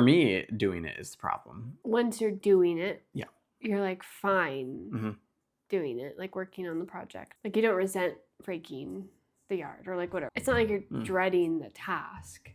For me, doing it is the problem. Once you're doing it, Yeah. you're like fine doing it, like working on the project. Like you don't resent raking the yard or like whatever. It's not like you're dreading the task.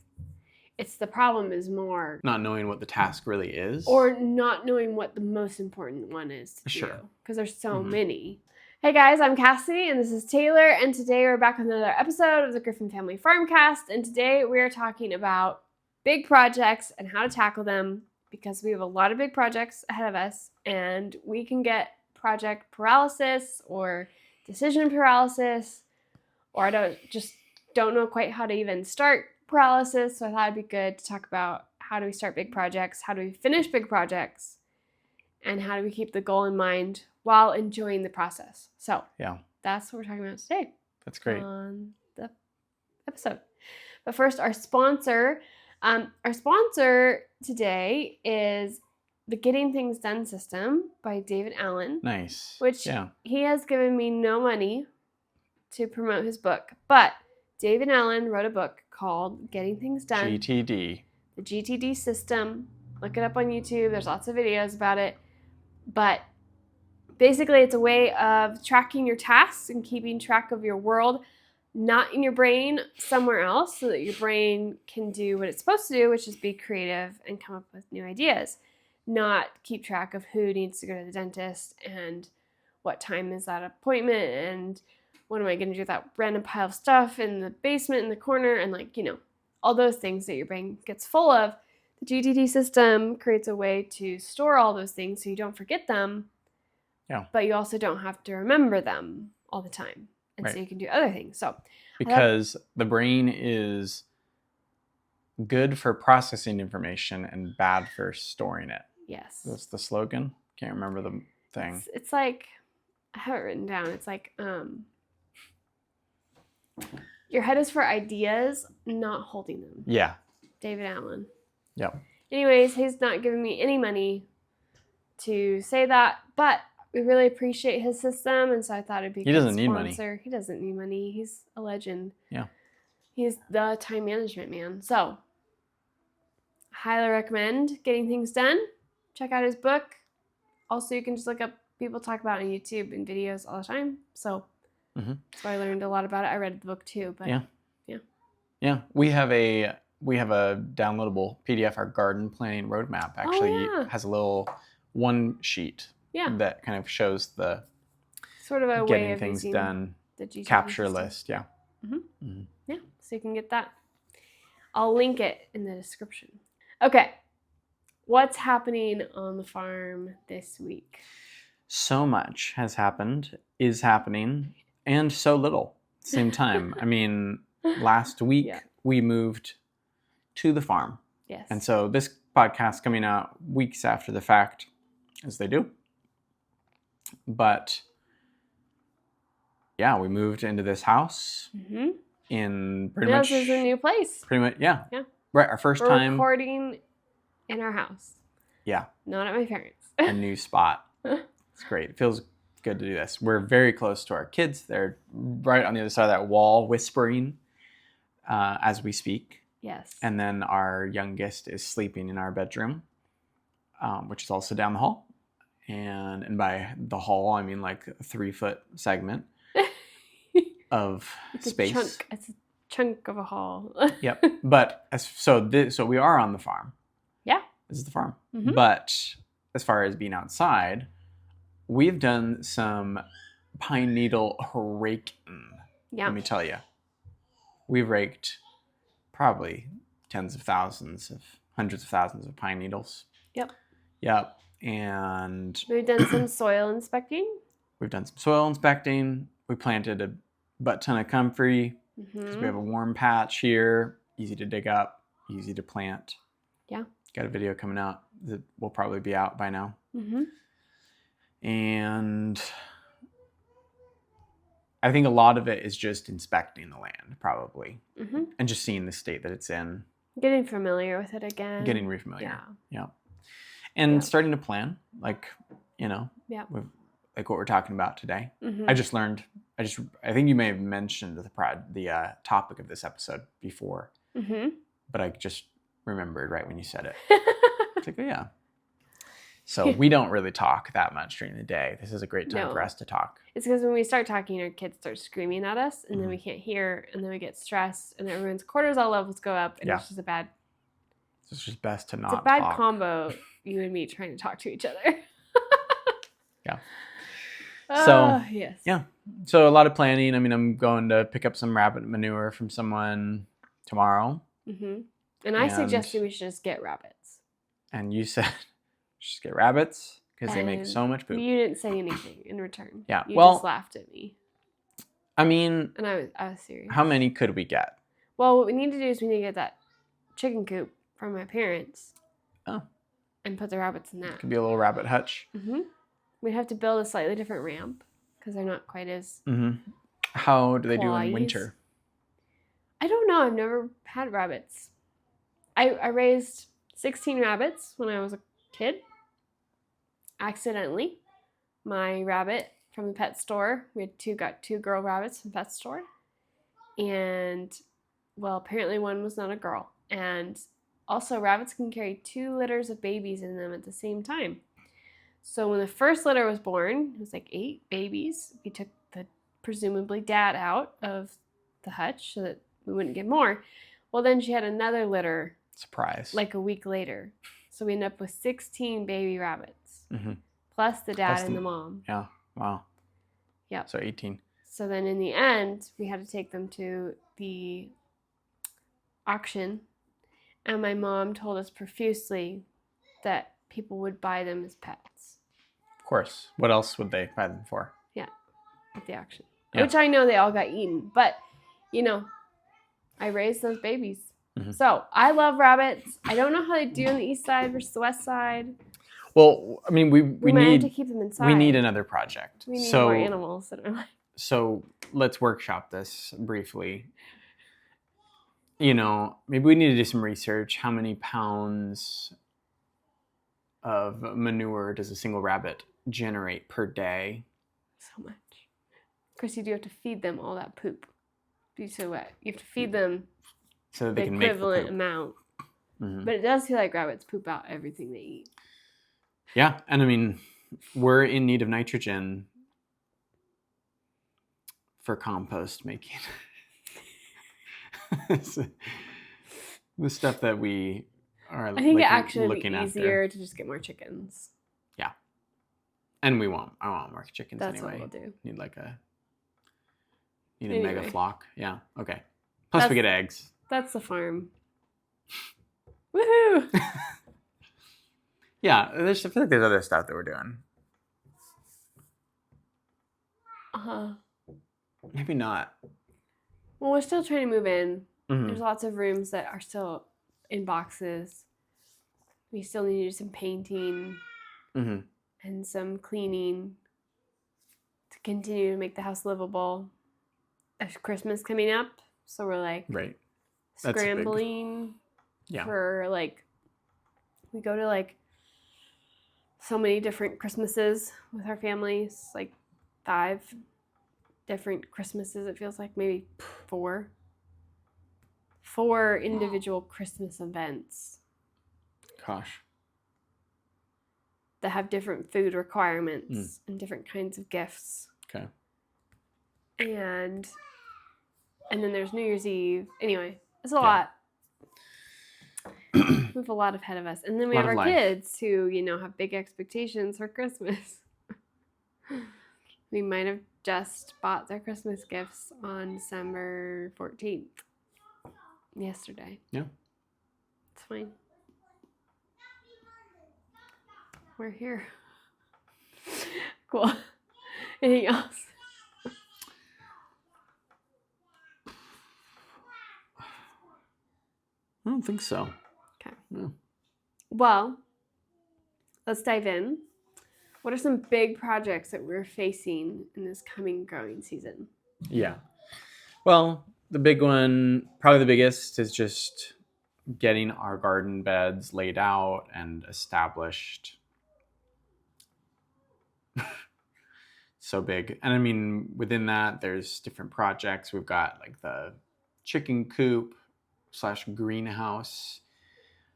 It's the problem is more not knowing what the task really is, or not knowing what the most important one is to do, because there's so many. Hey guys, I'm Cassie and this is Taylor, and today we're back with another episode of the Griffin Family Farmcast, and today we're talking about big projects and how to tackle them, because we have a lot of big projects ahead of us and we can get project paralysis or decision paralysis, or I don't know quite how to even start paralysis. So I thought it'd be good to talk about how do we start big projects, how do we finish big projects, and how do we keep the goal in mind while enjoying the process. So that's what we're talking about today. That's great. On the episode. But first, our sponsor. Our sponsor today is the Getting Things Done system by David Allen. Nice. Which he has given me no money to promote his book, but David Allen wrote a book called Getting Things Done. GTD. The GTD system. Look it up on YouTube. There's lots of videos about it. But basically, it's a way of tracking your tasks and keeping track of your world, not in your brain, somewhere else, so that your brain can do what it's supposed to do, which is be creative and come up with new ideas. Not keep track of who needs to go to the dentist and what time is that appointment and what am I going to do with that random pile of stuff in the basement in the corner, and all those things that your brain gets full of. The GTD system creates a way to store all those things so you don't forget them, but you also don't have to remember them all the time. And so you can do other things. So because the brain is good for processing information and bad for storing it. Yes. That's the slogan. Can't remember the thing. It's like, I have it written down. It's like, your head is for ideas, not holding them. Yeah. David Allen. Yep. Anyways, he's not giving me any money to say that, but we really appreciate his system, and so I thought it'd be a good sponsor. He doesn't need money. He's a legend. Yeah. He's the time management man. So, highly recommend Getting Things Done. Check out his book. Also, you can just look up people talk about it on YouTube and videos all the time. So, that's why I learned a lot about it. I read the book too, but yeah. We have a downloadable PDF. Our garden planning roadmap actually has a little one sheet. Yeah. That kind of shows the sort of a getting way of things using done the GTD capture system. list. Yeah. Yeah. So you can get that. I'll link it in the description. Okay. What's happening on the farm this week? So much has happened, is happening, and so little at the same time. I mean, last week we moved to the farm. Yes. And so this podcast coming out weeks after the fact, as they do. But we moved into this house in pretty much. This is a new place. Pretty much, yeah. Right, our first time recording in our house. Yeah. Not at my parents'. A new spot. It's great. It feels good to do this. We're very close to our kids. They're right on the other side of that wall, whispering as we speak. Yes. And then our youngest is sleeping in our bedroom, which is also down the hall. And by the hall, I mean like a 3-foot segment of space. It's a chunk of a hall. Yep. But so we are on the farm. Yeah. This is the farm. But as far as being outside, we've done some pine needle raking. Yeah. Let me tell you. We've raked probably hundreds of thousands of pine needles. Yep. And we've done some soil inspecting. We planted a butt ton of comfrey because we have a warm patch here. Easy to dig up, easy to plant. Yeah. Got a video coming out that will probably be out by now. And I think a lot of it is just inspecting the land, probably. And just seeing the state that it's in. Getting familiar with it again. Getting refamiliar. Yeah. And starting to plan, like what we're talking about today. I think you may have mentioned the topic of this episode before, but I just remembered right when you said it. It's like, oh, yeah. So we don't really talk that much during the day. This is a great time for us to talk. It's because when we start talking, our kids start screaming at us, and then Mhm. we can't hear, and then we get stressed, and everyone's cortisol levels go up, and Yeah. it's just a bad. It's just best to not It's a bad talk. combo. You and me trying to talk to each other. Yeah. So yes. Yeah. So a lot of planning. I mean, I'm going to pick up some rabbit manure from someone tomorrow. Mm-hmm. And I suggested we should just get rabbits. And you said just get rabbits because they make so much poop. You didn't say anything in return. Yeah. You just laughed at me. I mean, and I was serious. How many could we get? Well, what we need to do is we need to get that chicken coop from my parents. Oh. And put the rabbits in that. It could be a little rabbit hutch. Mm-hmm. We'd have to build a slightly different ramp because they're not quite as. Mm-hmm. How do they do in winter? I don't know. I've never had rabbits. I raised 16 rabbits when I was a kid. Accidentally. My rabbit from the pet store. We had got two girl rabbits from the pet store. And, well, apparently one was not a girl. And also, rabbits can carry 2 litters of babies in them at the same time. So when the first litter was born, it was like 8 babies. We took the presumably dad out of the hutch so that we wouldn't get more. Well, then she had another litter. Surprise. Like a week later. So we ended up with 16 baby rabbits. Mm-hmm. Plus the dad and the mom. Yeah. Wow. Yep. So 18. So then in the end, we had to take them to the auction. And my mom told us profusely that people would buy them as pets. Of course. What else would they buy them for? Yeah, at the auction. Yeah. Which I know they all got eaten. But, I raised those babies. Mm-hmm. So I love rabbits. I don't know how they do on the east side versus the west side. Well, I mean, we might need have to keep them inside. We need another project. We need more animals in our life. So let's workshop this briefly. Maybe we need to do some research. How many pounds of manure does a single rabbit generate per day? So much. Of course, you do have to feed them all that poop. Be so wet. You have to feed them so that they can make the equivalent amount. Mm-hmm. But it does feel like rabbits poop out everything they eat. Yeah, and I mean, we're in need of nitrogen for compost making. The stuff that we are I think it actually looking would be easier to just get more chickens. Yeah. And I want more chickens. That's anyway. What we'll do. Need a mega flock. Yeah, okay. Plus we get eggs. That's the farm. Woohoo! Yeah, I feel like there's other stuff that we're doing. Maybe not. Well, we're still trying to move in. Mm-hmm. There's lots of rooms that are still in boxes. We still need to do some painting and some cleaning to continue to make the house livable. There's Christmas coming up, so we're like scrambling for we go to so many different Christmases with our families, 5 different Christmases. It feels like maybe 4 individual Christmas events. Gosh. That have different food requirements and different kinds of gifts. Okay. And then there's New Year's Eve. Anyway, it's a lot. We have a lot ahead of us. And then we have our kids who, have big expectations for Christmas. We might have just bought their Christmas gifts on December 14th. Yesterday. Yeah. It's fine. We're here. Cool. Anything else? I don't think so. Okay. No. Well, let's dive in. What are some big projects that we're facing in this coming growing season? Yeah. Well, the big one, probably the biggest, is just getting our garden beds laid out and established. So big. And I mean, within that, there's different projects. We've got the chicken coop / greenhouse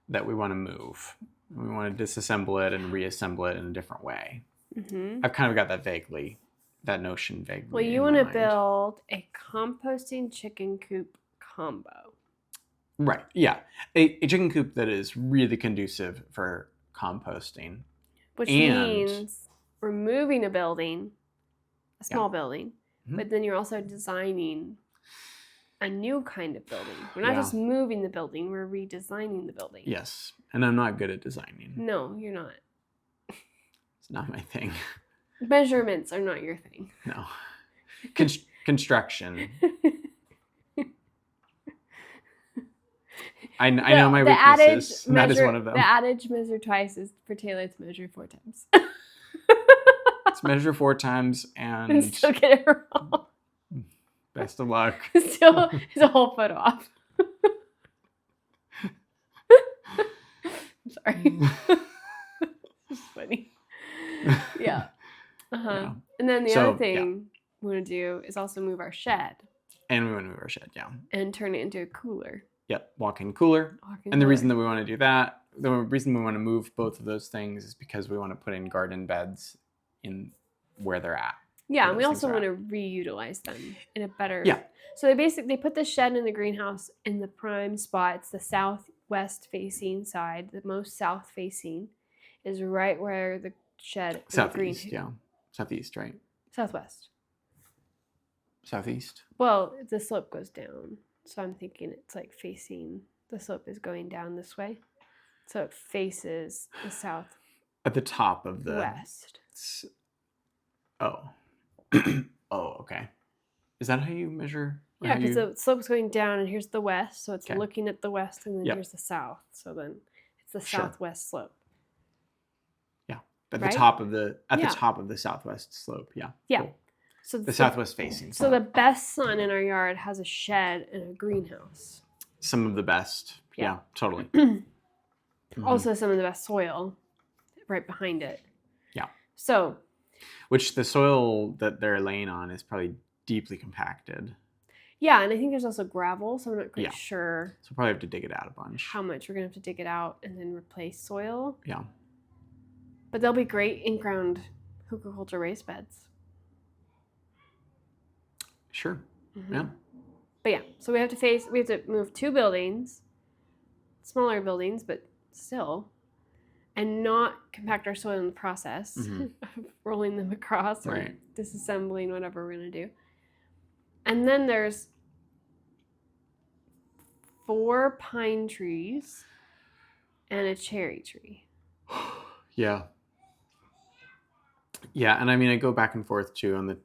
that we want to move. We want to disassemble it and reassemble it in a different way. Mm-hmm. I've kind of got that notion vaguely. Well, you want to build a composting chicken coop combo. Right, yeah. A chicken coop that is really conducive for composting. Which means removing a building, a small building, but then you're also designing a new kind of building. We're not just moving the building, we're redesigning the building. Yes, and I'm not good at designing. No, you're not. It's not my thing. Measurements are not your thing. No. Construction. I know my weaknesses. That is one of them. The adage, measure twice, is for Taylor to measure 4 times. Let's measure 4 times and still get it wrong. Best of luck. Still, it's a whole foot off. Sorry. It's funny. Yeah. Yeah. And then the other thing we want to do is also move our shed. And we want to move our shed, and turn it into a cooler. Yep, walk-in cooler. The reason that we want to do that, the reason we want to move both of those things is because we want to put in garden beds in where they're at. Yeah, and we also want to reutilize them in a better... Yeah. So they put the shed in the greenhouse in the prime spot. It's the southwest facing side. The most south facing is right where the shed is. Southeast, yeah. Southeast, right? Southwest. Southeast? Well, the slope goes down. So I'm thinking it's like facing... The slope is going down this way. So it faces the south. At the top of the... West. Oh, okay. Is that how you measure? Yeah, because the slope's going down, and here's the west, so it's looking at the west, and then here's the south. So then it's the southwest slope. Yeah, at the top of the top of the southwest slope. Yeah. Yeah. Cool. So the southwest facing. So the best sun in our yard has a shed and a greenhouse. Some of the best. Yeah, totally. Also, some of the best soil right behind it. Yeah. So. Which the soil that they're laying on is probably deeply compacted. Yeah, and I think there's also gravel, so I'm not quite sure. So we'll probably have to dig it out a bunch. How much we're going to have to dig it out and then replace soil. Yeah. But they'll be great in-ground hugelkultur raised beds. Sure. Mm-hmm. Yeah. But yeah, so we have to move 2 buildings, smaller buildings, but still, and not compact our soil in the process of rolling them across or disassembling whatever we're going to do. And then there's 4 pine trees and a cherry tree. Yeah. Yeah, and I mean, I go back and forth too on the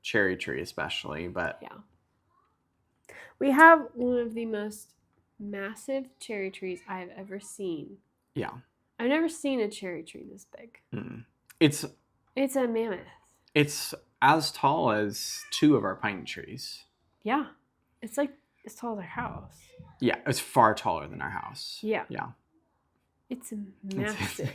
cherry tree especially, but... Yeah. We have one of the most massive cherry trees I've ever seen. Yeah. I've never seen a cherry tree this big. Mm. It's a mammoth. It's as tall as 2 of our pine trees. Yeah. It's like as tall as our house. Yeah, it's far taller than our house. Yeah. Yeah. It's massive.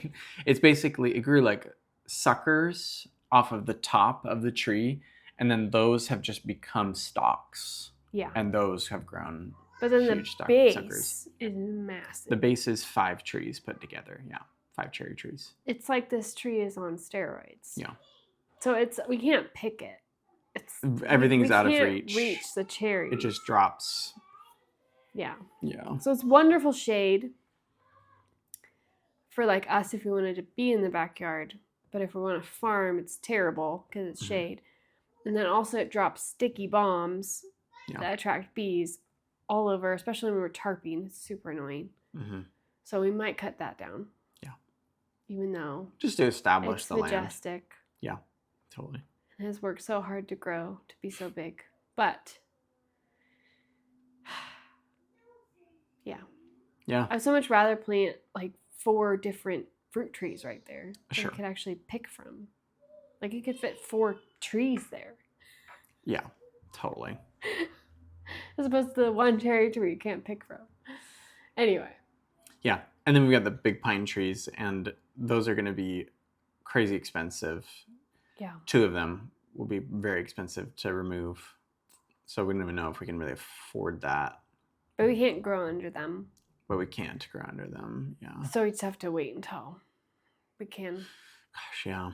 It's basically, it grew like suckers off of the top of the tree, and then those have just become stalks. Yeah. And those have grown. But then the base suckers. Is massive. The base is 5 trees put together. Yeah. 5 cherry trees. It's like this tree is on steroids. Yeah. So we can't pick it. Everything's out of reach. We can't reach the cherry. It just drops. Yeah. Yeah. So it's wonderful shade for like us if we wanted to be in the backyard. But if we want to farm, it's terrible because it's shade. And then also it drops sticky bombs that attract bees all over, especially when we're tarping. It's super annoying. Mm-hmm. So we might cut that down. Yeah. Even though just to establish the land. It's majestic. Yeah, totally. It has worked so hard to grow to be so big. But yeah. I'd so much rather plant like 4 different fruit trees right there that I could actually pick from. Like you could fit 4 trees there. Yeah, totally. As opposed to the 1 cherry tree you can't pick from. Anyway. Yeah, and then we've got the big pine trees, and those are going to be crazy expensive. Yeah. 2 of them will be very expensive to remove. So we don't even know if we can really afford that. But we can't grow under them. but we can't grow under them. Yeah. So we just have to wait until we can. Gosh, yeah.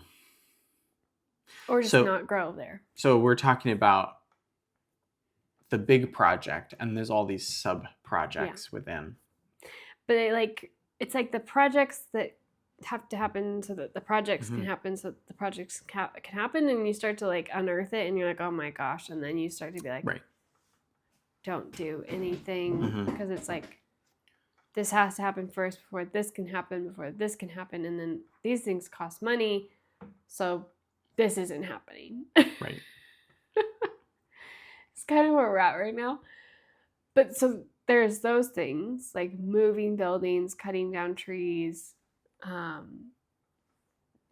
Or just not grow there. So we're talking about the big project, and there's all these sub projects within. But it's like the projects that have to happen so that the projects can happen, so that the projects can happen, and you start to like unearth it, and you're like, oh my gosh, and then you start to be like, right, don't do anything, because it's like, this has to happen first before this can happen, and then these things cost money, so this isn't happening. Right. It's kind of where we're at right now. But so there's those things, like moving buildings, cutting down trees.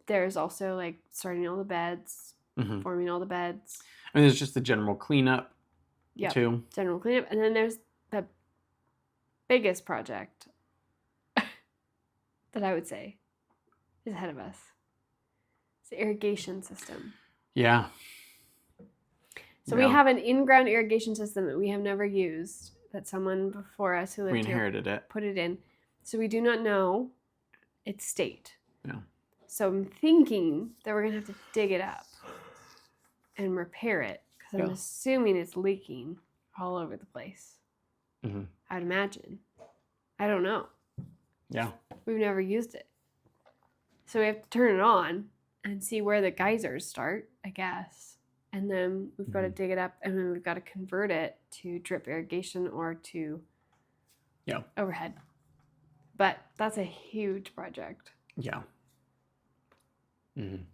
There's also like starting all the beds, forming all the beds. I mean, there's just the general cleanup, too. General cleanup. And then there's the biggest project that I would say is ahead of us. It's the irrigation system. Yeah. So we have an in-ground irrigation system that we have never used, that someone before us who lived here put it in. So we do not know its state. Yeah. So I'm thinking that we're going to have to dig it up and repair it, because I'm assuming it's leaking all over the place. I'd imagine. I don't know. Yeah. We've never used it. So we have to turn it on and see where the geysers start, I guess. And then we've got to dig it up, and then we've got to convert it to drip irrigation or to overhead. But that's a huge project. Yeah. And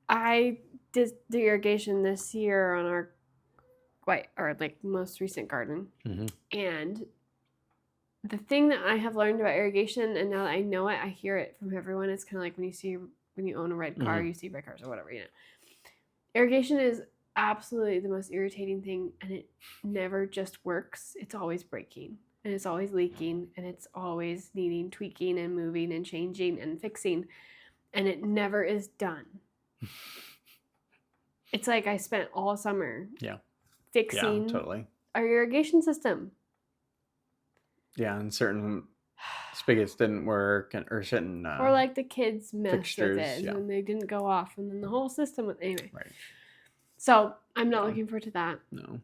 I did the irrigation this year on our most recent garden. And the thing that I have learned about irrigation, and now that I know it, I hear it from everyone. It's kind of like when you own a red car, you see red cars or whatever, Irrigation is absolutely the most irritating thing, and it never just works. It's always breaking, and it's always leaking, and it's always needing tweaking and moving and changing and fixing, and it never is done. It's like I spent all summer fixing our irrigation system. Yeah, and certain spigots didn't work, or like the kids messed fixtures, with it, and they didn't go off, and then the whole system was anyway. Right. So I'm not looking forward to that. No.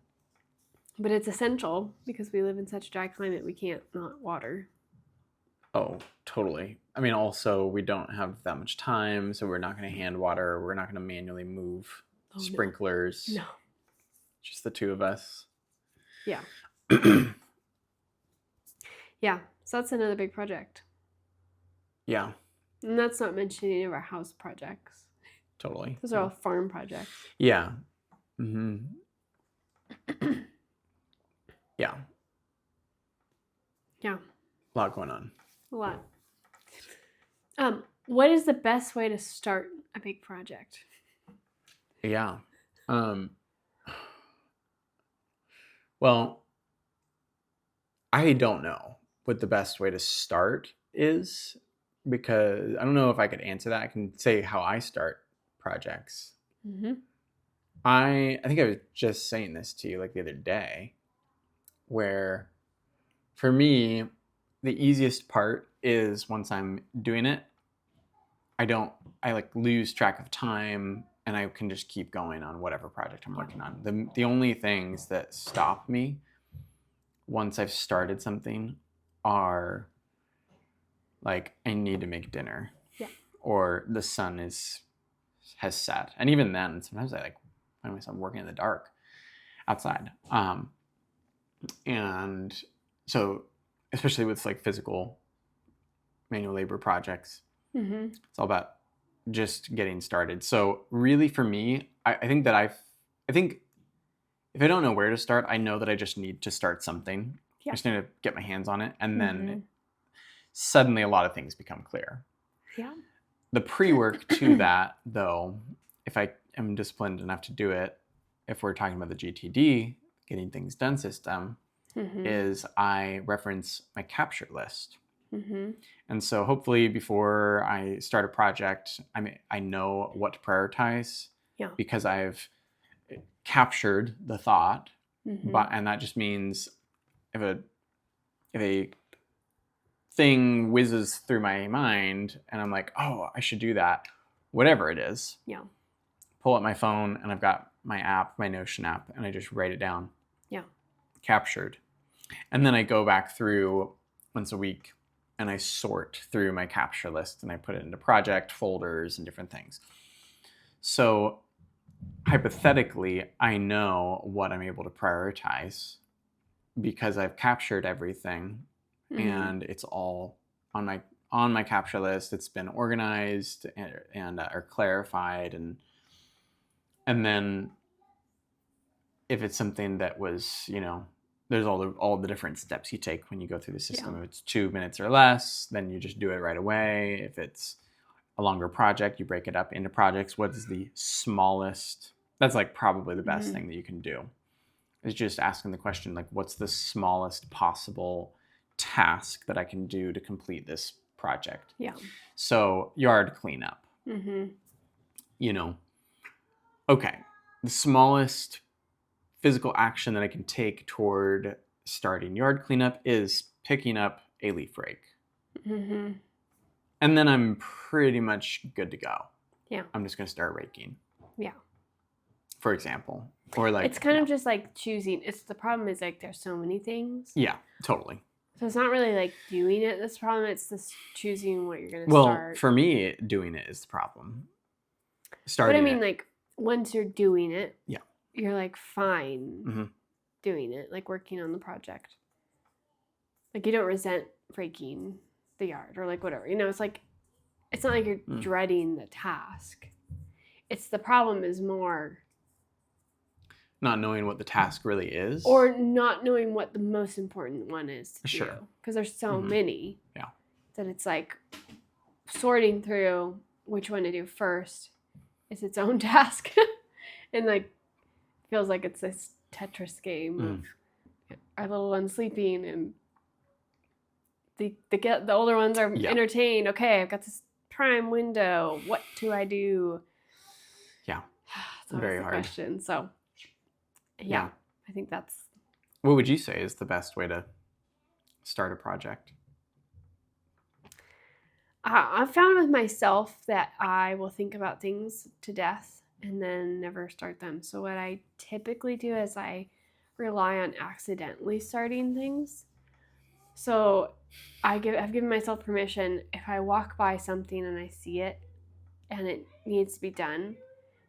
But it's essential, because we live in such a dry climate, we can't not water. Oh, totally. I mean, also, we don't have that much time, so we're not going to hand water. We're not going to manually move sprinklers. No. Just the two of us. Yeah. Yeah. So that's another big project. Yeah. And that's not mentioning any of our house projects. Totally. Those are all farm projects. Yeah. Yeah. Yeah. A lot going on. A lot. What is the best way to start a big project? Yeah. Well, I don't know what the best way to start is, because I don't know if I could answer that. I can say how I start projects. I think I was just saying this to you like the other day, where for me, the easiest part is once I'm doing it, I like lose track of time, and I can just keep going on whatever project I'm working on. The only things that stop me once I've started something are like, I need to make dinner, or the sun has set, and even then, sometimes I find myself working in the dark outside. And so, especially with like physical manual labor projects, it's all about just getting started. So really, for me, I think if I don't know where to start, I know that I just need to start something. I just need to get my hands on it, and then suddenly a lot of things become clear. Yeah. The pre-work to that, though, if I am disciplined enough to do it, if we're talking about the GTD, getting things done system, is I reference my capture list. And so hopefully before I start a project, I know what to prioritize, because I've captured the thought. And that just means if a thing whizzes through my mind and I'm like, oh, I should do that. Whatever it is. Yeah. Pull up my phone and I've got my app, my Notion app, and I just write it down. Yeah. Captured. And then I go back through once a week and I sort through my capture list and I put it into project folders and different things. So hypothetically, I know what I'm able to prioritize because I've captured everything and it's all on my capture list. It's been organized and or clarified, and then if it's something that was, there's all the different steps you take when you go through the system. If it's 2 minutes or less, then you just do it right away. If it's a longer project, you break it up into projects. What is the smallest? That's like probably the best thing that you can do. Is just asking the question, like, what's the smallest possible task that I can do to complete this project? Yeah. So yard cleanup. Okay, the smallest physical action that I can take toward starting yard cleanup is picking up a leaf rake. And then I'm pretty much good to go. Yeah. I'm just going to start raking. Yeah. For example. Or like, it's kind of just like choosing. The problem is like there's so many things. Yeah, totally. So it's not really like doing it this problem. It's just choosing what you're going to start. Well, for me, doing it is the problem. But I mean, like, once you're doing it, you're like fine doing it, like working on the project. Like you don't resent raking the yard or like whatever. It's like, it's not like you're dreading the task. It's the problem is more not knowing what the task really is, or not knowing what the most important one is to do, because there's so many that it's like sorting through which one to do first is its own task. And like feels like it's this Tetris game of our little ones sleeping and the older ones are entertained. Okay, I've got this prime window, what do I do? It's very hard question. So I think that's... What would you say is the best way to start a project? I've found with myself that I will think about things to death and then never start them. So what I typically do is I rely on accidentally starting things. So I've given myself permission, if I walk by something and I see it and it needs to be done,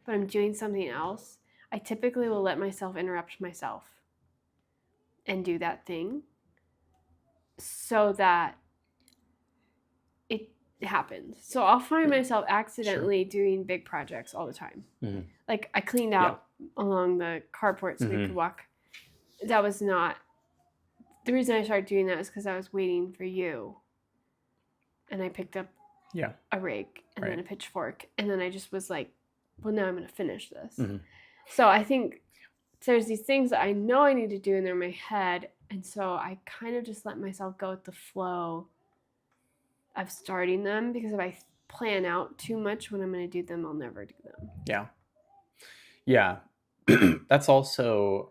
but I'm doing something else, I typically will let myself interrupt myself and do that thing so that it happens. So I'll find myself accidentally doing big projects all the time. Like I cleaned out along the carport so we could walk. That was not... The reason I started doing that is because I was waiting for you. And I picked up a rake and then a pitchfork. And then I just was like, well, now I'm going to finish this. So I think there's these things that I know I need to do and they're in my head. And so I kind of just let myself go with the flow of starting them, because if I plan out too much when I'm going to do them, I'll never do them. Yeah. That's also...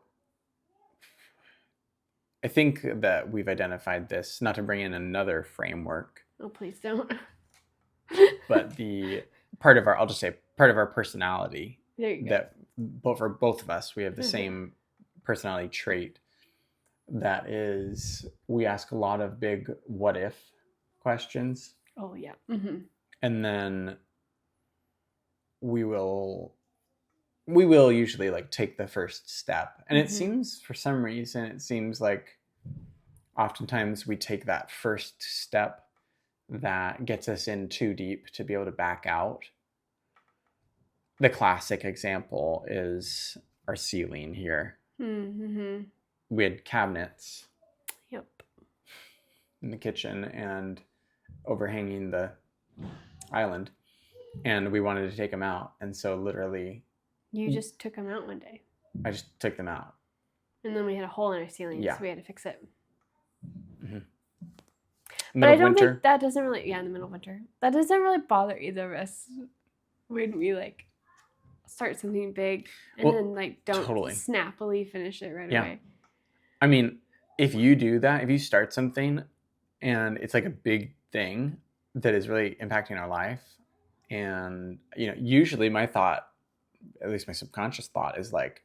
I think that we've identified this, not to bring in another framework. Oh, please don't. But the part of our personality, there you go. That for both of us, we have the same personality trait. That is, we ask a lot of big what if questions. Oh, yeah. And then we will usually like take the first step. And it seems, for some reason, like oftentimes we take that first step that gets us in too deep to be able to back out. The classic example is our ceiling here. We had cabinets in the kitchen and overhanging the island, and we wanted to take them out. And so literally... You just took them out one day. I just took them out. And then we had a hole in our ceiling, so we had to fix it. But I don't think that doesn't really... Yeah, in the middle of winter. That doesn't really bother either of us when we like start something big and then like don't snappily finish it right away. I mean, if you do that, if you start something and it's like a big thing that is really impacting our life. And, usually my thought, at least my subconscious thought, is like,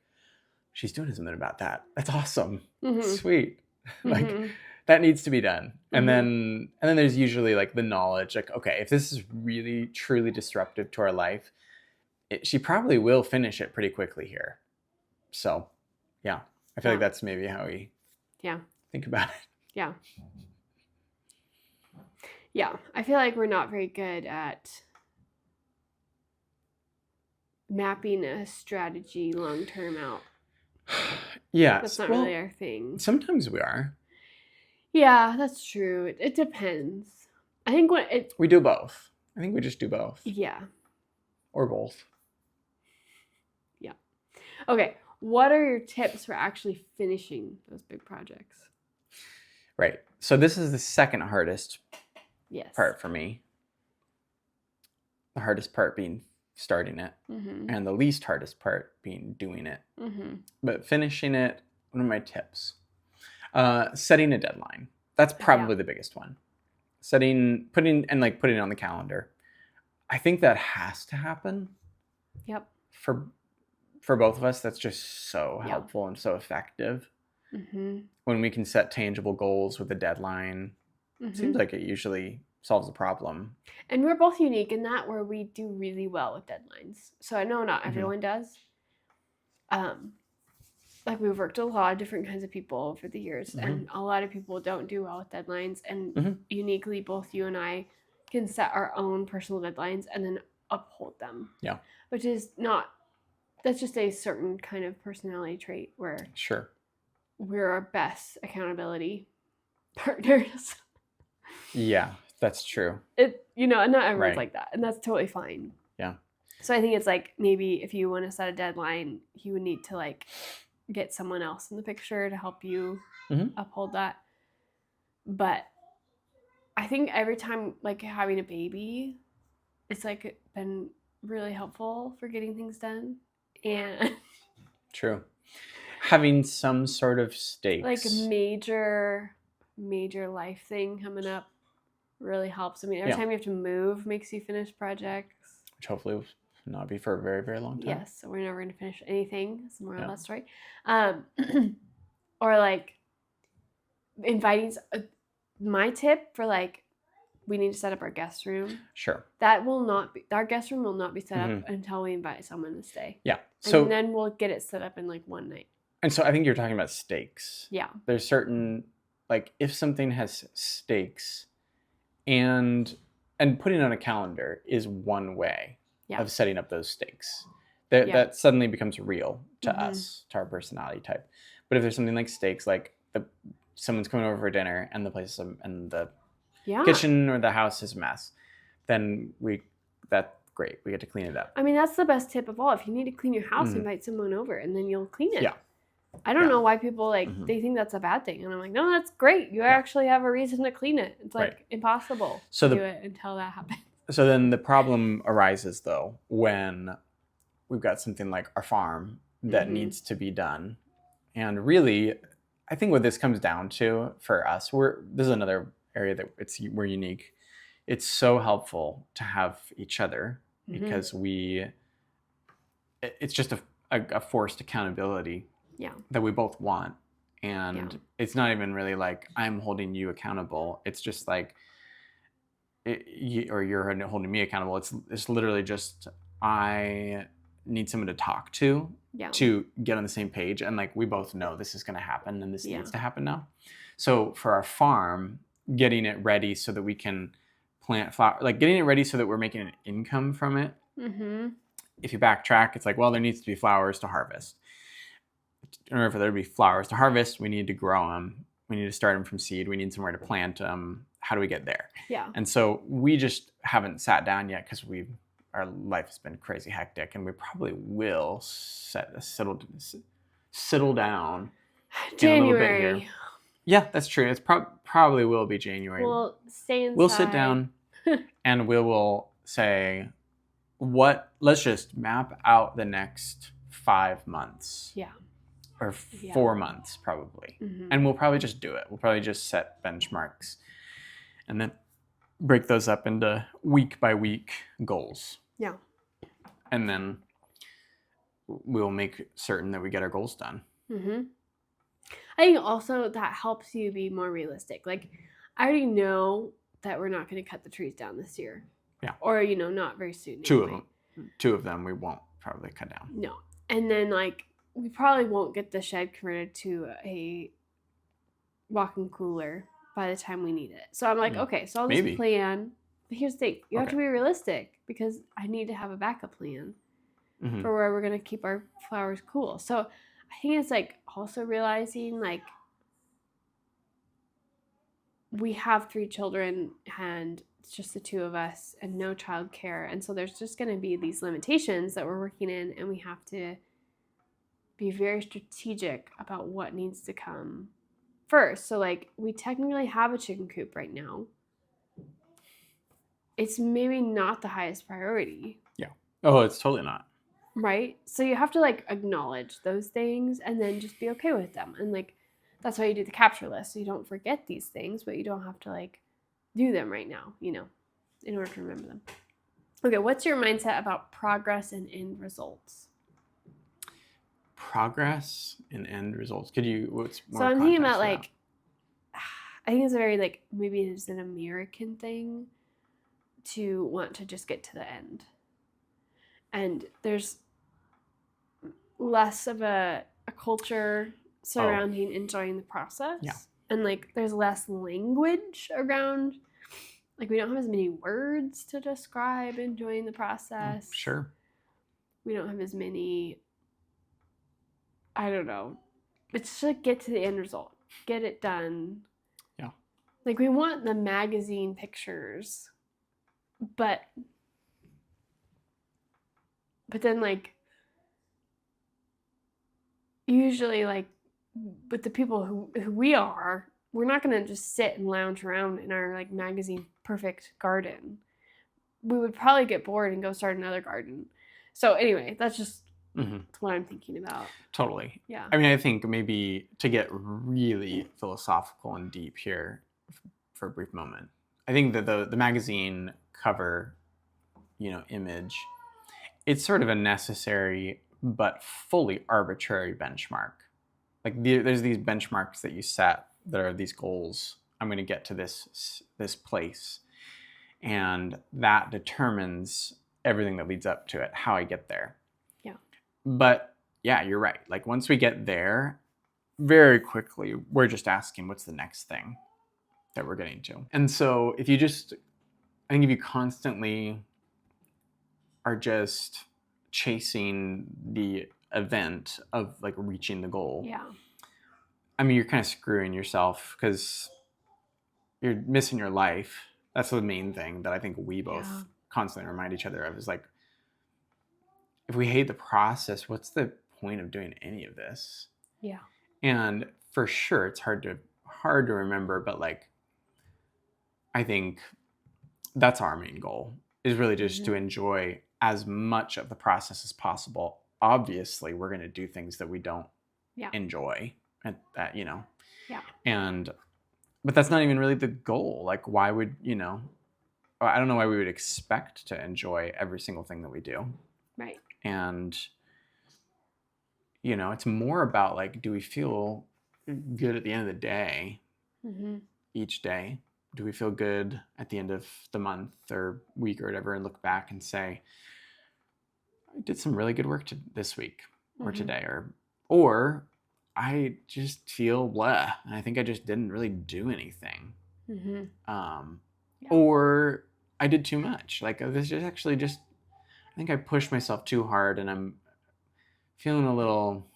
she's doing something about that. That's awesome. Sweet. Like, that needs to be done. And then there's usually like the knowledge, like, okay, if this is really truly disruptive to our life, she probably will finish it pretty quickly here. So yeah, I feel like that's maybe how we think about it. Yeah. Yeah. I feel like we're not very good at mapping a strategy long-term out. Yeah. That's not really our thing. Sometimes we are. Yeah, that's true. It depends. I think we do both. I think we just do both. Yeah. Or both. Yeah. Okay. What are your tips for actually finishing those big projects? Right. So this is the second hardest part for me. The hardest part being starting it, and the least hardest part being doing it. But finishing it, one of my tips. Setting a deadline. That's probably the biggest one. Putting it on the calendar. I think that has to happen. Yep. For both of us, that's just so helpful and so effective. When we can set tangible goals with a deadline, it seems like it usually solves the problem. And we're both unique in that, where we do really well with deadlines. So I know not everyone does. Like, we've worked with a lot of different kinds of people over the years, and a lot of people don't do well with deadlines. And uniquely, both you and I can set our own personal deadlines and then uphold them. Yeah. Which is not, that's just a certain kind of personality trait where we're our best accountability partners. Yeah, that's true. And not everyone's like that, and that's totally fine. Yeah. So I think it's like, maybe if you want to set a deadline, you would need to like get someone else in the picture to help you uphold that. But I think every time, like, having a baby, it's like been really helpful for getting things done. And true. Having some sort of stakes, like a major life thing coming up, really helps. I mean, every time you have to move makes you finish projects, which hopefully will not be for a very, very long time. Yes, so we're never going to finish anything. That's the moral of that story. Or like inviting. My tip for, like, we need to set up our guest room. Sure. That will not be, our guest room will not be set up until we invite someone to stay. Yeah. So, and then we'll get it set up in like one night. And so I think you're talking about stakes. Yeah. There's certain, like, if something has stakes, and putting on a calendar is one way of setting up those stakes. That suddenly becomes real to us, to our personality type. But if there's something like stakes, like someone's coming over for dinner and the place and the kitchen or the house is a mess, then that's great. We get to clean it up. I mean, that's the best tip of all. If you need to clean your house, invite someone over and then you'll clean it. Yeah. I don't know why people they think that's a bad thing. And I'm like, no, that's great. You actually have a reason to clean it. It's like impossible to do it until that happens. So then the problem arises, though, when we've got something like our farm that needs to be done. And really, I think what this comes down to for us, this is another area that we're unique. It's so helpful to have each other because it's just a forced accountability that we both want. And it's not even really like I'm holding you accountable. It's just like, or you're holding me accountable. It's literally just, I need someone to talk to get on the same page. And like, we both know this is going to happen and this needs to happen now. So for our farm, getting it ready so that we can plant flower, like getting it ready so that we're making an income from it. If you backtrack, it's like, well, there needs to be flowers to harvest. In order for there to be flowers to harvest, we need to grow them. We need to start them from seed. We need somewhere to plant them. How do we get there? Yeah. And so we just haven't sat down yet because our life has been crazy hectic, and we probably will settle down January. In a little bit here. Yeah, that's true. It's probably will be January. We'll stay inside. We'll sit down and we will say, let's just map out the next 5 months. Yeah. Or 4 months probably. And we'll probably just do it. We'll probably just set benchmarks. and then break those up into week by week goals. Yeah. And then we'll make certain that we get our goals done. Mm-hmm. I think also that helps you be more realistic. Like, I already know that we're not going to cut the trees down this year. Yeah. Or, not very soon. Two of them we won't probably cut down. No. And then, like, we probably won't get the shed converted to a walk-in cooler by the time we need it. So I'm like, okay, so I'll just plan. But here's the thing. You have to be realistic because I need to have a backup plan for where we're going to keep our flowers cool. So I think it's, like, also realizing, like, we have 3 children and it's just the 2 of us and no childcare. And so there's just going to be these limitations that we're working in, and we have to be very strategic about what needs to come first. So, like, we technically have a chicken coop right now. It's maybe not the highest priority. Yeah. Oh, it's totally not. Right? So you have to, like, acknowledge those things and then just be okay with them. And, like, that's why you do the capture list. So you don't forget these things, but you don't have to, like, do them right now, in order to remember them. Okay, what's your mindset about progress and end results? Progress and end results. What's more? So I'm thinking about, like, I think it's a very, like, maybe it's an American thing to want to just get to the end. And there's less of a culture surrounding enjoying the process. Yeah. And, like, there's less language around. Like, we don't have as many words to describe enjoying the process. Sure. We don't have as many, I don't know. It's just, like, get to the end result. Get it done. Yeah. Like, we want the magazine pictures, but then, like, usually, like, with the people who we are, we're not going to just sit and lounge around in our, like, magazine perfect garden. We would probably get bored and go start another garden. So anyway, that's just what I'm thinking about. Totally. Yeah. I mean, I think maybe to get really philosophical and deep here for a brief moment, I think that the magazine cover, image, it's sort of a necessary but fully arbitrary benchmark. Like, there's these benchmarks that you set that are these goals. I'm going to get to this place, and that determines everything that leads up to it, how I get there. Yeah. But yeah, you're right. Like, once we get there, very quickly, we're just asking, what's the next thing that we're getting to? And so if you constantly are just chasing the event of, like, reaching the goal. Yeah. I mean, you're kind of screwing yourself because you're missing your life. That's the main thing that I think we both constantly remind each other of, is, like, if we hate the process, what's the point of doing any of this? Yeah. And for sure, it's hard to remember, but, like, I think that's our main goal, is really just to enjoy as much of the process as possible. Obviously, we're going to do things that we don't enjoy, that. Yeah. But that's not even really the goal. Like, why would, I don't know why we would expect to enjoy every single thing that we do. Right. And, it's more about, like, do we feel good at the end of the day, each day? Do we feel good at the end of the month or week or whatever, and look back and say, I did some really good work this week or today, or I just feel blah, and I think I just didn't really do anything. Or I did too much. Like, this is actually just, I think I pushed myself too hard and I'm feeling a little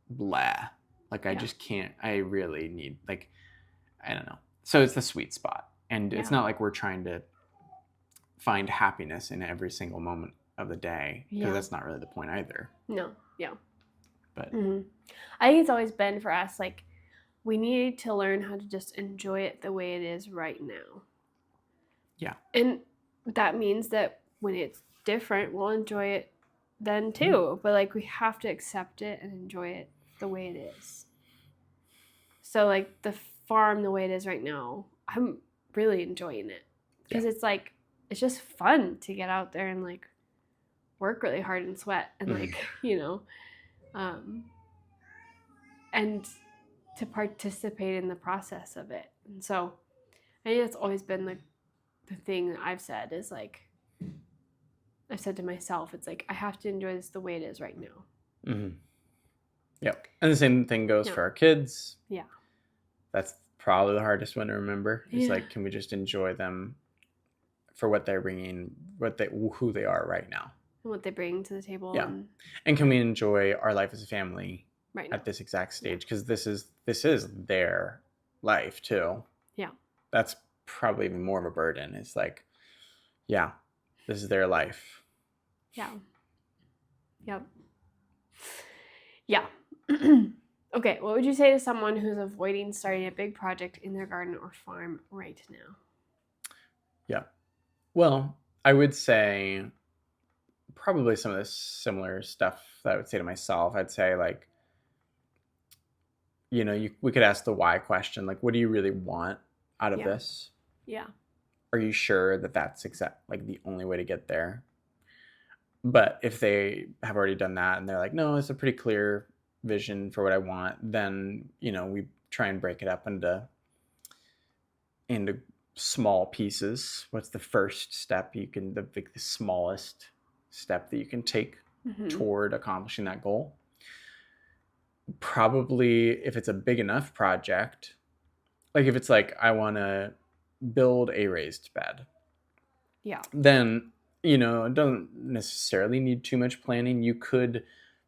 blah. Like, I just can't, I really need, like, I don't know. So it's the sweet spot. And it's not like we're trying to find happiness in every single moment of the day, because that's not really the point either. No. Yeah. But I think it's always been for us, like, we need to learn how to just enjoy it the way it is right now. Yeah. And that means that when it's different, we'll enjoy it then too. But, like, we have to accept it and enjoy it the way it is. So, like, the farm the way it is right now, I'm really enjoying it because it's like, it's just fun to get out there and like work really hard and sweat and like, and to participate in the process of it. And so I think that's always been the thing that I've said is like, I've said to myself, it's like, I have to enjoy this the way it is right now. Mm-hmm. Yep. And the same thing goes for our kids. Yeah. That's probably the hardest one to remember. It's like, can we just enjoy them for what they're bringing, who they are right now. And what they bring to the table. Yeah. And can we enjoy our life as a family right at this exact stage? Because this is their life too. Yeah. That's probably even more of a burden. It's like, yeah, this is their life. Yeah. Yep. Yeah. Okay, what would you say to someone who's avoiding starting a big project in their garden or farm right now? Yeah. Well, I would say probably some of the similar stuff that I would say to myself. I'd say like, we could ask the why question. Like, what do you really want out of this? Yeah. Are you sure that that's like the only way to get there? But if they have already done that and they're like, no, it's a pretty clear vision for what I want, then, we try and break it up into small pieces. What's the first step the smallest step that you can take toward accomplishing that goal? Probably if it's a big enough project, like if it's like, I want to build a raised bed. Yeah. Then, it doesn't necessarily need too much planning. You could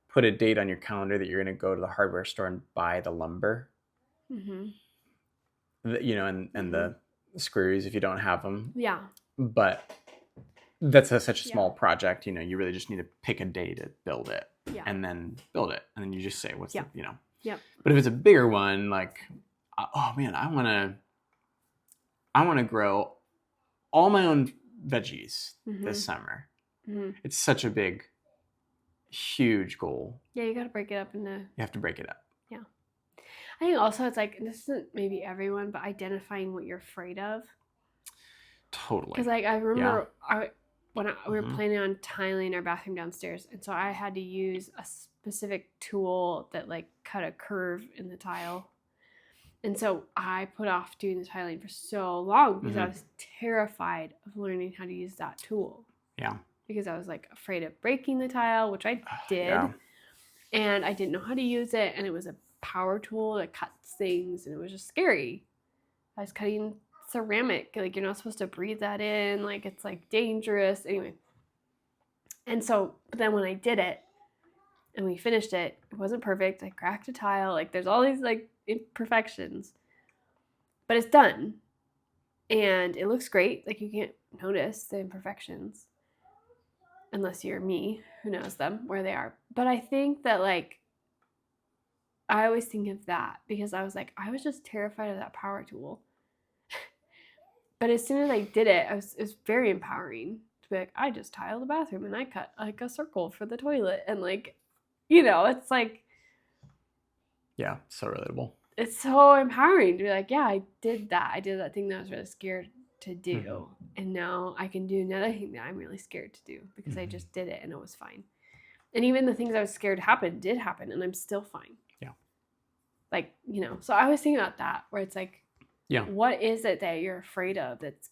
put a date on your calendar that you're going to go to the hardware store and buy the lumber. And the screws if you don't have them. Yeah. But that's such a small project, you really just need to pick a day to build it and then build it. And then you just say, what's the. But if it's a bigger one, like, oh man, I want to grow all my own veggies this summer. It's such a big, huge goal. Yeah, you got to break it up into. You have to break it up. Yeah. I think also it's like, this isn't maybe everyone, but identifying what you're afraid of. Totally. Because like I remember we were planning on tiling our bathroom downstairs, and so I had to use a specific tool that like cut a curve in the tile. And so I put off doing the tiling for so long because I was terrified of learning how to use that tool. Yeah. Because I was like afraid of breaking the tile, which I did. Yeah. And I didn't know how to use it. And it was a power tool that cuts things. And it was just scary. I was cutting ceramic. Like, you're not supposed to breathe that in. Like, it's like dangerous. Anyway. And so, but then when I did it and we finished it, it wasn't perfect. I cracked a tile. Like, there's all these like imperfections, but it's done and it looks great. Like, you can't notice the imperfections unless you're me, who knows them where they are. But I think that like I always think of that because I was like, I was just terrified of that power tool. But as soon as I did it, it was very empowering to be like, I just tiled the bathroom and I cut like a circle for the toilet, and like, it's like, yeah, so relatable. It's so empowering to be like, yeah, I did that. I did that thing that I was really scared to do. And now I can do another thing that I'm really scared to do because I just did it and it was fine. And even the things I was scared did happen, and I'm still fine. Yeah. Like, so I was thinking about that where it's like, what is it that you're afraid of that's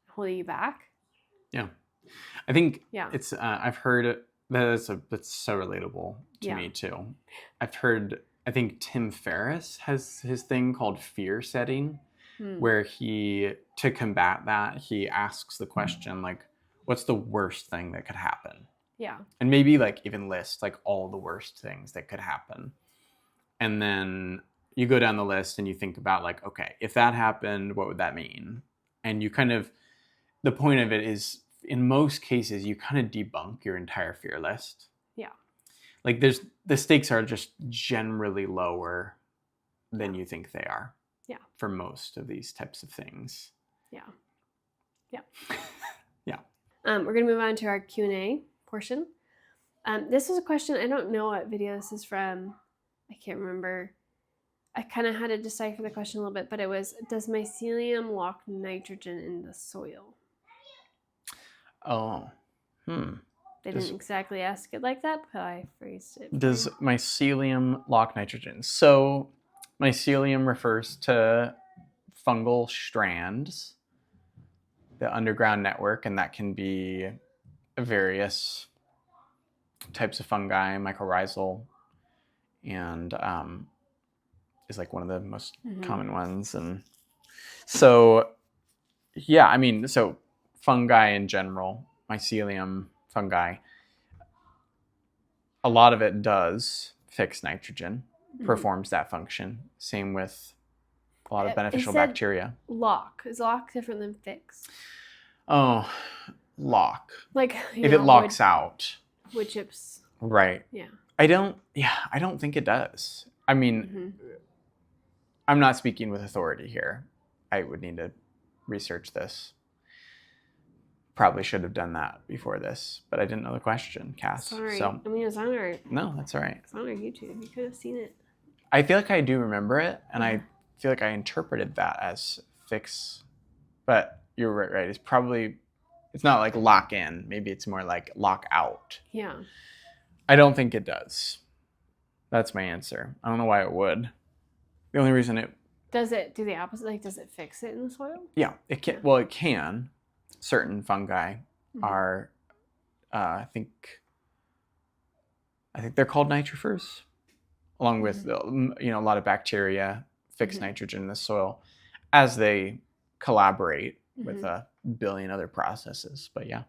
holding you back? Yeah. I think it's, I've heard that's so relatable to me too. I think Tim Ferriss has his thing called fear setting, where to combat that, he asks the question, like, what's the worst thing that could happen? Yeah. And maybe like even list like all the worst things that could happen. And then you go down the list and you think about like, okay, if that happened, what would that mean? And you the point of it is, in most cases, you kind of debunk your entire fear list. Yeah. Like the stakes are just generally lower than you think they are. Yeah. For most of these types of things. Yeah. Yeah. Yeah. We're going to move on to our Q&A portion. This is a question. I don't know what video this is from. I can't remember. I kind of had to decipher the question a little bit, but it was, does mycelium lock nitrogen in the soil? Oh. They didn't exactly ask it like that, but I phrased it. Does mycelium lock nitrogen? So mycelium refers to fungal strands, the underground network, and that can be various types of fungi, mycorrhizal, and is like one of the most common ones. And so, yeah, I mean, so fungi in general, mycelium fungi, a lot of it does fix nitrogen, performs that function. Same with a lot of beneficial bacteria. Lock. Is lock different than fix? Oh, lock. Like, if it locks out. Wood chips. Right. Yeah. I don't think it does. I mean, I'm not speaking with authority here. I would need to research this. Probably should have done that before this, but I didn't know the question, Cass. Sorry. So, I mean, it was on our... No, that's all right. It's on our YouTube. You could have seen it. I feel like I do remember it, and I feel like I interpreted that as fix. But you're right. It's not like lock in. Maybe it's more like lock out. Yeah. I don't think it does. That's my answer. I don't know why it would. The only reason it... Does it do the opposite? Like, does it fix it in the soil? Yeah, it can. Yeah. Well, it can. Certain fungi are, I think they're called nitrifers, along with a lot of bacteria fix nitrogen in the soil as they collaborate with a billion other processes. But yeah.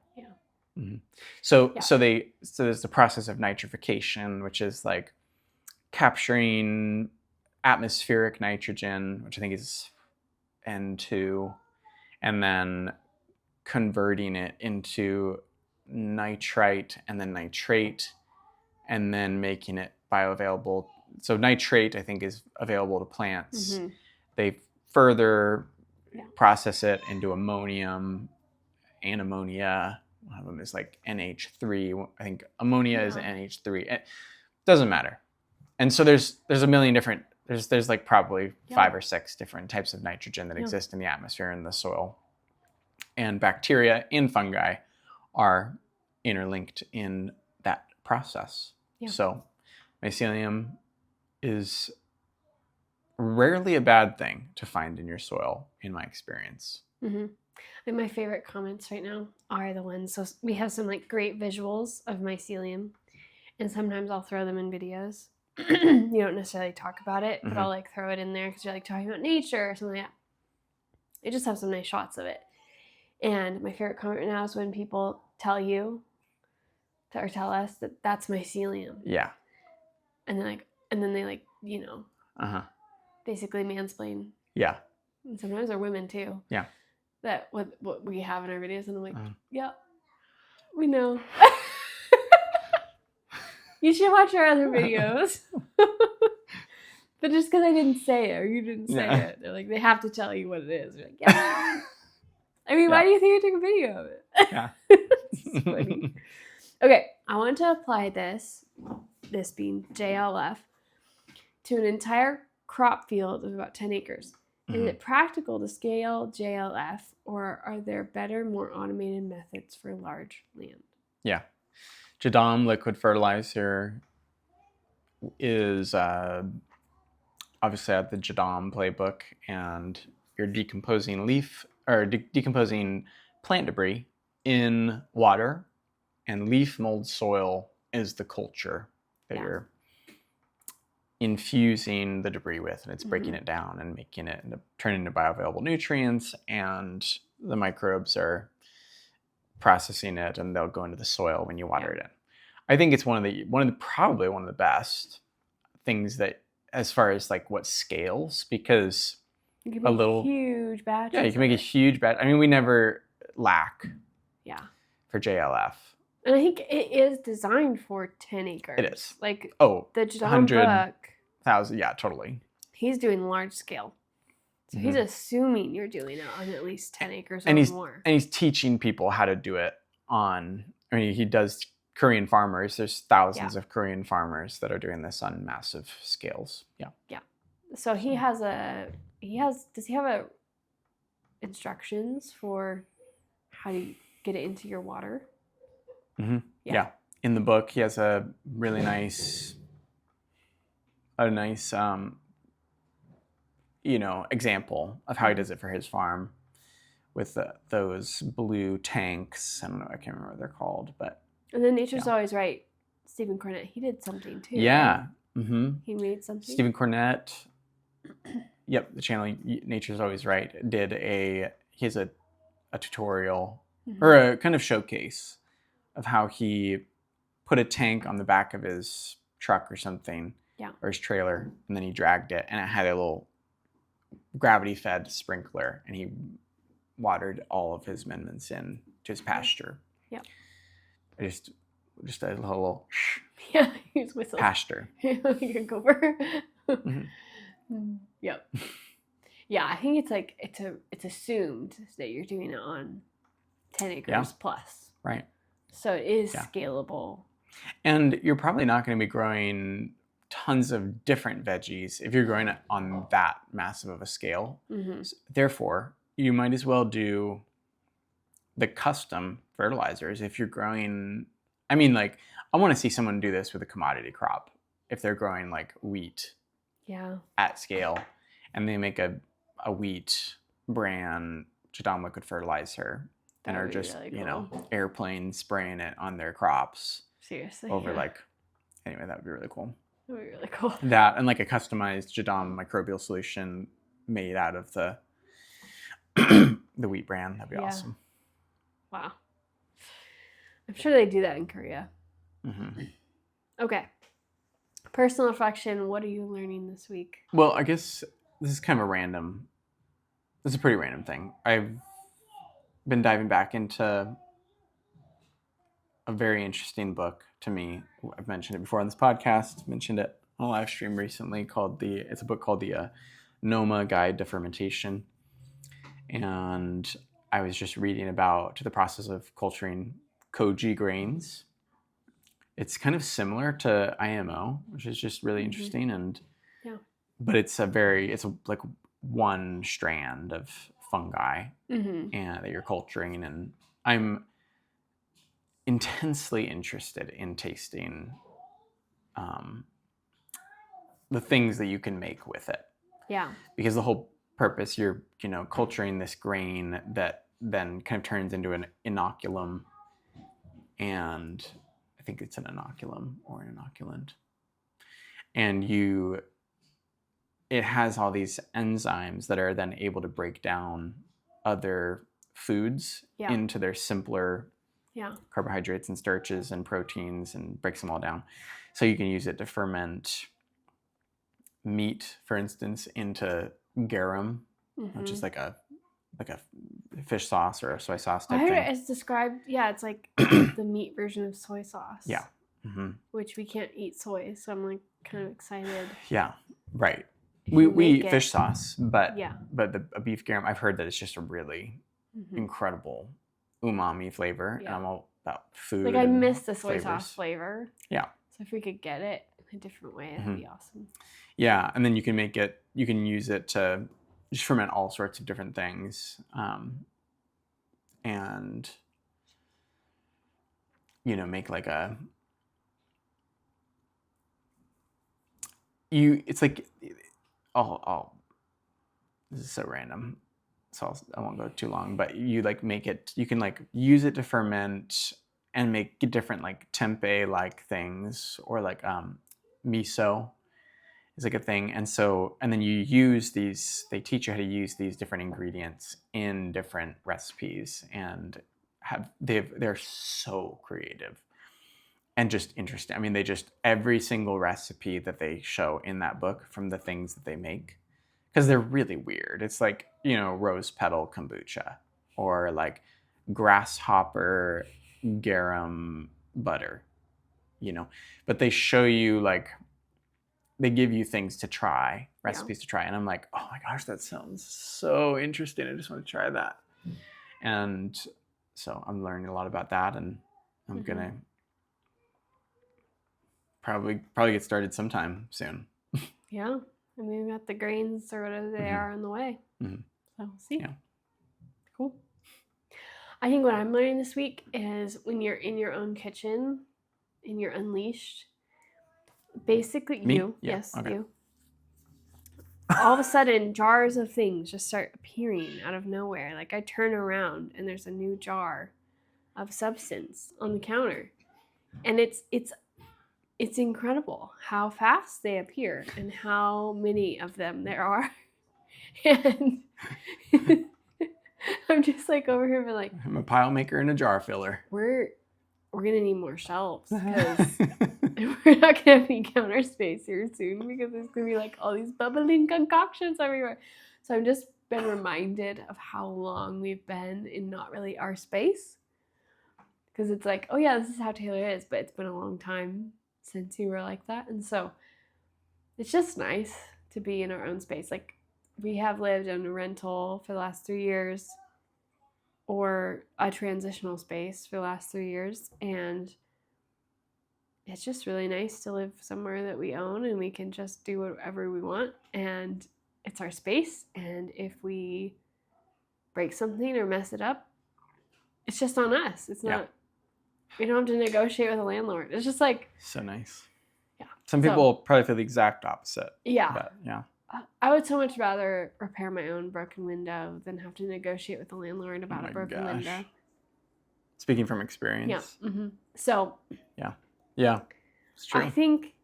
So there's the process of nitrification, which is like capturing atmospheric nitrogen, which I think is N2, and then converting it into nitrite and then nitrate, and then making it bioavailable. So nitrate, I think, is available to plants. They further process it into ammonium and ammonia. One of them is like NH3. I think ammonia is NH3. It doesn't matter. And so there's a million different, there's like probably 5 or 6 different types of nitrogen that exist in the atmosphere and the soil. And bacteria and fungi are interlinked in that process. Yeah. So mycelium is rarely a bad thing to find in your soil, in my experience. And my favorite comments right now are the ones, so we have some like great visuals of mycelium, and sometimes I'll throw them in videos. You don't necessarily talk about it, but I'll like throw it in there because you're like talking about nature or something like that. It just have some nice shots of it. And my favorite comment right now is when people tell you or tell us that that's mycelium. Yeah. And then they like, basically mansplain. Yeah. And sometimes they're women too. Yeah. That what we have in our videos, and I'm like, yeah, we know. You should watch our other videos. But just because I didn't say it or you didn't say it, they're like, they have to tell you what it is. You're like, yeah. I mean, why do you think I took a video of it? Yeah. It's funny. Okay, I want to apply this being JLF, to an entire crop field of about 10 acres. Is it practical to scale JLF, or are there better, more automated methods for large land? Yeah. Jadam liquid fertilizer is obviously at the Jadam playbook, and you're decomposing decomposing plant debris in water, and leaf mold soil is the culture that you're infusing the debris with, and it's breaking it down and making it turn into bioavailable nutrients, and the microbes are processing it, and they'll go into the soil when you water it in. I think it's probably one of the best things that, as far as like what scales, because you can make huge batches. Yeah, you can make a huge batch. I mean, we never lack. Yeah. For JLF. And I think it is designed for 10 acres. It is. Like the Jadam book. 100,000, yeah, totally. He's doing large scale. So he's assuming you're doing it on at least 10 acres or more. And he's teaching people how to do it he does Korean farmers. There's thousands of Korean farmers that are doing this on massive scales. Yeah. Yeah. So does he have a instructions for how to get it into your water? Mm-hmm. Yeah. In the book, he has a really nice example of how he does it for his farm with those blue tanks. I don't know, I can't remember what they're called, but. And then Nature's Always Right. Stephen Cornett, he did something too. Yeah. Right? Mm-hmm. He made something. Stephen Cornett. Yep, the channel Nature's Always Right he has a tutorial or a kind of showcase of how he put a tank on the back of his truck or something, or his trailer, and then he dragged it, and it had a little gravity-fed sprinkler, and he watered all of his amendments in to his pasture. Yeah. Just a little yeah, he's whistled. pasture. You can go over. Mm-hmm. Yep. Yeah, I think it's like it's assumed that you're doing it on 10 acres plus. Right. So it is scalable. And you're probably not going to be growing tons of different veggies if you're growing it on that massive of a scale. Mm-hmm. Therefore, you might as well do the custom fertilizers if you're growing. I mean, like, I want to see someone do this with a commodity crop if they're growing like wheat at scale, and they make a wheat brand Jadam liquid fertilizer and are just really cool. Airplane spraying it on their crops. Seriously. Over anyway, that would be really cool. That would be really cool. That and like a customized Jadam microbial solution made out of the the wheat bran. That'd be awesome. Wow. I'm sure they do that in Korea. Mm-hmm. Okay. Personal reflection. What are you learning this week? Well, I guess this is kind of this is a pretty random thing. I've been diving back into a very interesting book to me. I've mentioned it before on this podcast, mentioned it on a live stream recently it's a book called the Noma Guide to Fermentation. And I was just reading about the process of culturing koji grains. It's kind of similar to IMO, which is just really interesting. And but it's like one strand of fungi and that you're culturing. And I'm intensely interested in tasting the things that you can make with it. Yeah. Because the whole purpose, you're culturing this grain that then kind of turns into an inoculum, and I think it's an inoculum or an inoculant, and it has all these enzymes that are then able to break down other foods into their simpler carbohydrates and starches and proteins and breaks them all down. So you can use it to ferment meat, for instance, into garum, which is like a fish sauce or a soy sauce type thing. I heard it's described, it's like the meat version of soy sauce. Yeah. Mm-hmm. Which we can't eat soy, so I'm like kind of excited. Yeah, right. We eat fish sauce, but a beef garum, I've heard that it's just a really incredible umami flavor. And I'm all about food. Like I miss the soy sauce flavor. Yeah. So if we could get it in a different way, that'd be awesome. Yeah, and then you can use it to just ferment all sorts of different things, and make like it's like this is so random, so I won't go too long, but you can use it to ferment and make different like tempeh like things, or like miso is like a thing. And then you use they teach you how to use these different ingredients in different recipes, and they're so creative and just interesting. I mean, every single recipe that they show in that book from the things that they make, because they're really weird. It's like, rose petal kombucha, or like grasshopper garum butter, but they show you they give you things to try, recipes to try. And I'm like, oh my gosh, that sounds so interesting. I just want to try that. And so I'm learning a lot about that, and I'm going to probably get started sometime soon. Yeah. I mean, we got the grains or whatever they are on the way. Mhm. So we'll see. Yeah. Cool. I think what I'm learning this week is when you're in your own kitchen and you're unleashed, basically Me? you, Yeah, yes, okay. you. All of a sudden, jars of things just start appearing out of nowhere. Like I turn around and there's a new jar of substance on the counter, and it's incredible how fast they appear and how many of them there are. And I'm just like over here, like I'm a pile maker and a jar filler. we're gonna need more shelves because we're not gonna have any counter space here soon because there's gonna be like all these bubbling concoctions everywhere. So I've just been reminded of how long we've been in not really our space, because it's like, oh yeah, this is how Taylor is, but it's been a long time since you were like that. And so it's just nice to be in our own space. Like we have lived in a rental for the last 3 years, or a transitional space for the last 3 years, and it's just really nice to live somewhere that we own and we can just do whatever we want, and it's our space, and if we break something or mess it up, it's just on us. It's not, we don't have to negotiate with a landlord. It's just like so nice. Yeah. Some people probably feel the exact opposite. Yeah. But yeah. I would so much rather repair my own broken window than have to negotiate with the landlord about a broken window. Speaking from experience. Yeah. Mm-hmm. So. Yeah. It's true. I think.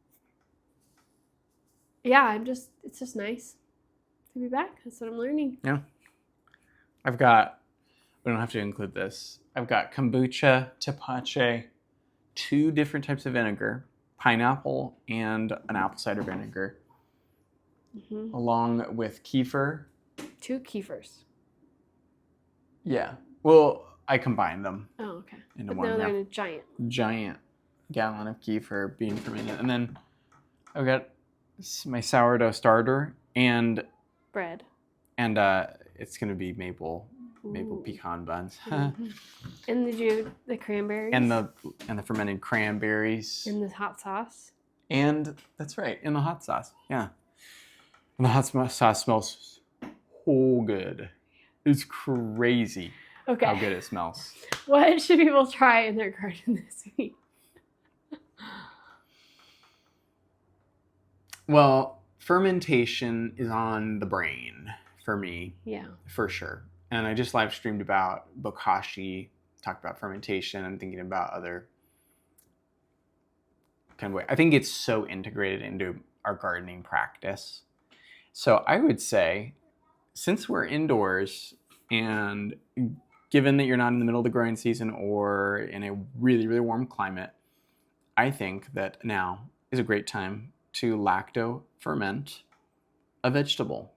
Yeah, it's just nice to be back. That's what I'm learning. Yeah. we don't have to include this. I've got kombucha, tepache, 2 different types of vinegar, pineapple and an apple cider vinegar, along with kefir. 2 kefirs. Yeah. Well, I combined them. Oh, okay. Into but one. No, they're in a giant gallon of kefir being fermented. And then I've got my sourdough starter and bread. And it's going to be maple pecan buns. Mm-hmm. And the cranberries. And the fermented cranberries. And the hot sauce. And that's right, in the hot sauce. Yeah. And the hot sauce smells so good. It's crazy how good it smells. What should people try in their garden this week? Well, fermentation is on the brain for me. Yeah. For sure. And I just live streamed about bokashi, talked about fermentation. I'm thinking about other kind of way. I think it's so integrated into our gardening practice. So I would say, since we're indoors and given that you're not in the middle of the growing season or in a really, really warm climate, I think that now is a great time to lacto ferment a vegetable.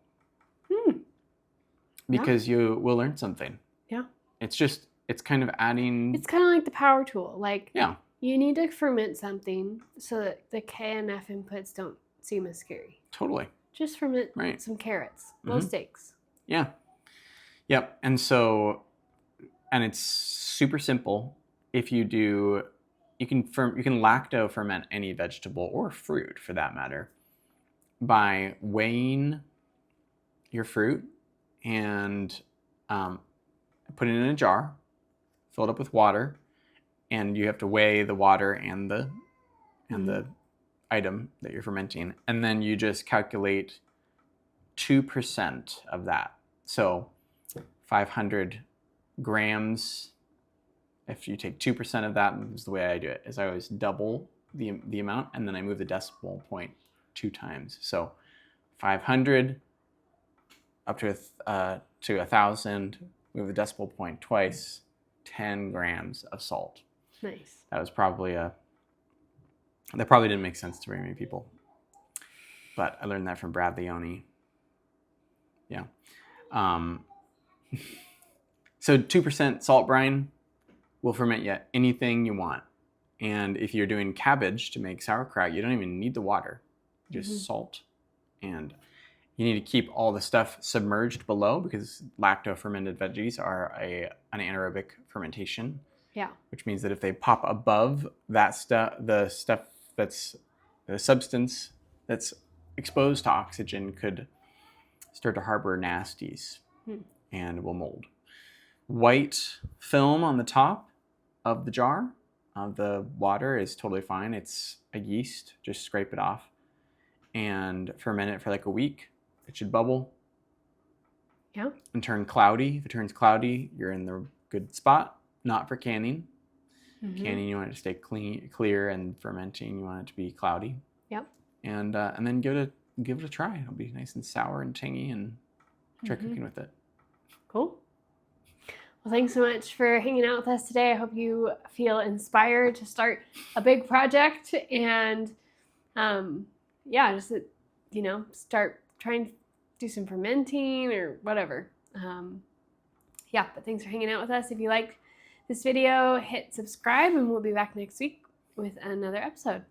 Because you will learn something. Yeah. It's kind of adding... It's kind of like the power tool. Like, yeah. You need to ferment something so that the K and F inputs don't seem as scary. Totally. Just ferment some carrots. No steaks. Yeah. Yep. And it's super simple. If you do, you can lacto ferment any vegetable or fruit for that matter by weighing your fruit and put it in a jar, fill it up with water, and you have to weigh the water and the item that you're fermenting, and then you just calculate 2% of that. So 500 grams. If you take 2% of that, this is the way I do it, is I always double the amount, and then I move the decimal point 2 times. So 500 up to 1,000, move the decimal point twice, 10 grams of salt. Nice. That probably didn't make sense to very many people, but I learned that from Brad Leone. Yeah. So 2% salt brine will ferment you anything you want. And if you're doing cabbage to make sauerkraut, you don't even need the water, just salt. And you need to keep all the stuff submerged below because lacto-fermented veggies are an anaerobic fermentation. Yeah. Which means that if they pop above that stuff, the substance that's exposed to oxygen could start to harbor nasties Hmm. and will mold. White film on the top of the jar of the water is totally fine. It's a yeast. Just scrape it off and ferment it for like a week. It should bubble. Yeah. And turn cloudy. If it turns cloudy, you're in the good spot. Not for canning. Mm-hmm. Canning, you want it to stay clear, and fermenting, you want it to be cloudy. Yep. And then give it a try. It'll be nice and sour and tangy, and try cooking with it. Cool. Well, thanks so much for hanging out with us today. I hope you feel inspired to start a big project and, just, start trying to do some fermenting or whatever. But thanks for hanging out with us. If you liked this video, hit subscribe, and we'll be back next week with another episode.